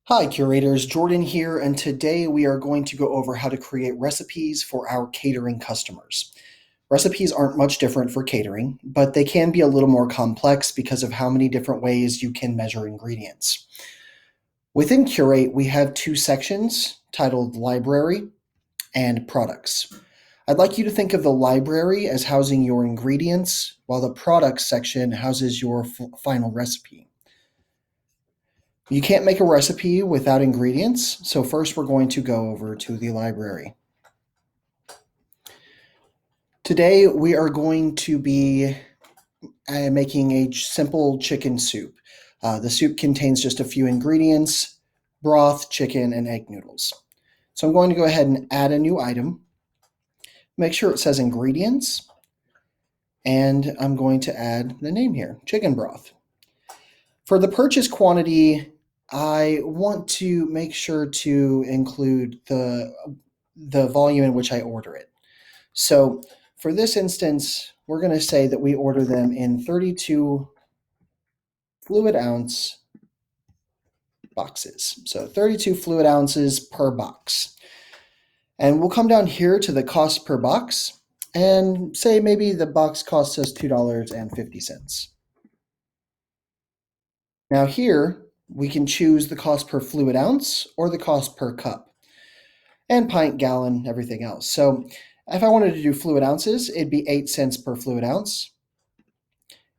Hi, curators. Jordan here, and today we are going to go over how to create recipes for our catering customers. Recipes aren't much different for catering, but they can be a little more complex because of how many different ways you can measure ingredients. Within Curate, we have two sections titled Library and Products. I'd like you to think of the library as housing your ingredients, while the products section houses your final recipe. You can't make a recipe without ingredients, so first we're going to go over to the library. Today we are going to be making a simple chicken soup. The soup contains just a few ingredients: broth, chicken, and egg noodles. So I'm going to go ahead and add a new item. Make sure it says ingredients, and I'm going to add the name here, chicken broth. For the purchase quantity, I want to make sure to include the volume in which I order it. So for this instance, we're going to say that we order them in 32 fluid ounce boxes. So 32 fluid ounces per box. And we'll come down here to the cost per box and say maybe the box costs us $2.50. Now here, we can choose the cost per fluid ounce or the cost per cup, and pint, gallon, everything else. So if I wanted to do fluid ounces, it'd be 8 cents per fluid ounce.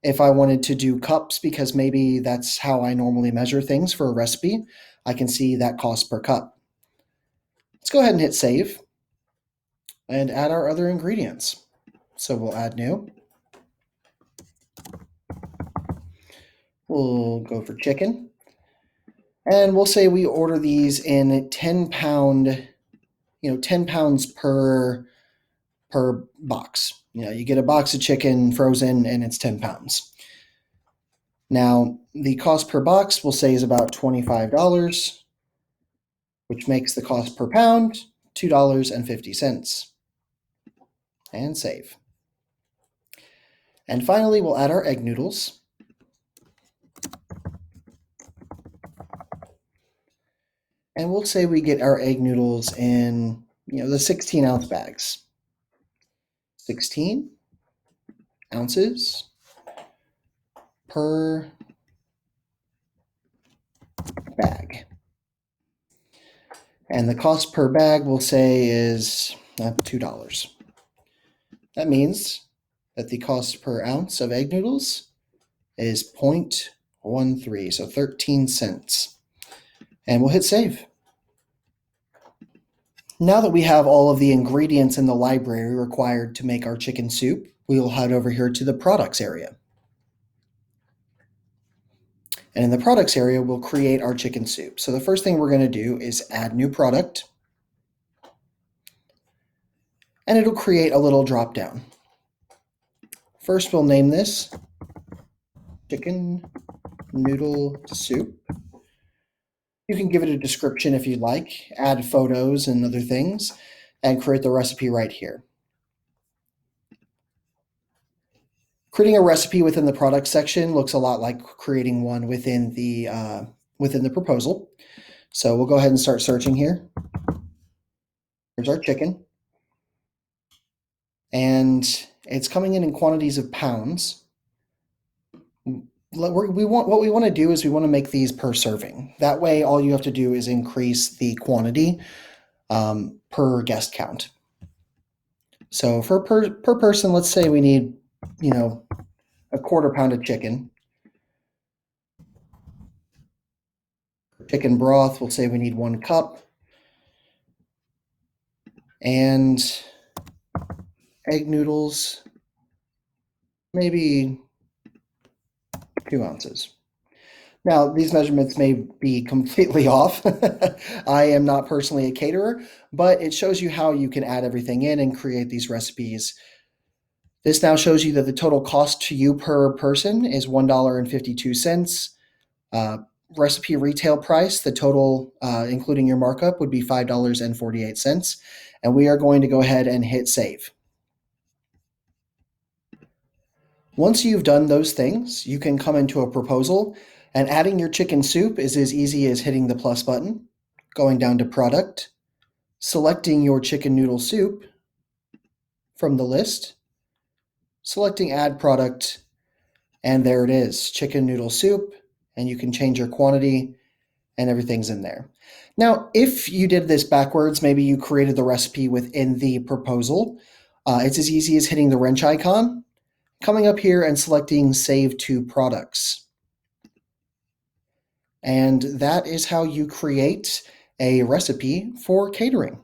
If I wanted to do cups, because maybe that's how I normally measure things for a recipe, I can see that cost per cup. Let's go ahead and hit save and add our other ingredients. So we'll add new. We'll go for chicken. And we'll say we order these in 10 pound, 10 pounds per box. You get a box of chicken frozen and it's 10 pounds. Now, the cost per box we'll say is about $25, which makes the cost per pound $2.50. And save. And finally, we'll add our egg noodles. And we'll say we get our egg noodles in, the 16 ounce bags. 16 ounces per bag. And the cost per bag we'll say is $2. That means that the cost per ounce of egg noodles is 0.13, so 13 cents. And we'll hit save. Now that we have all of the ingredients in the library required to make our chicken soup, we will head over here to the products area. And in the products area, we'll create our chicken soup. So the first thing we're going to do is add new product. And it'll create a little drop down. First, we'll name this chicken noodle soup. You can give it a description if you'd like, add photos and other things, and create the recipe right here. Creating a recipe within the product section looks a lot like creating one within the proposal. So we'll go ahead and start searching here. Here's our chicken. And it's coming in quantities of pounds. What we want to do is we want to make these per serving. That way, all you have to do is increase the quantity per guest count. So for per person, let's say we need, a quarter pound of chicken. Chicken broth, we'll say we need 1 cup. And egg noodles, maybe 2 ounces. Now, these measurements may be completely off. I am not personally a caterer, but it shows you how you can add everything in and create these recipes. This now shows you that the total cost to you per person is $1.52. Recipe retail price, the total, including your markup, would be $5.48. And we are going to go ahead and hit save. Once you've done those things, you can come into a proposal And adding your chicken soup is as easy as hitting the plus button, going down to product, selecting your chicken noodle soup from the list, selecting add product, and there it is, chicken noodle soup, and you can change your quantity and everything's in there. Now, if you did this backwards, maybe you created the recipe within the proposal, it's as easy as hitting the wrench icon, coming up here and selecting Save to Products. And that is how you create a recipe for catering.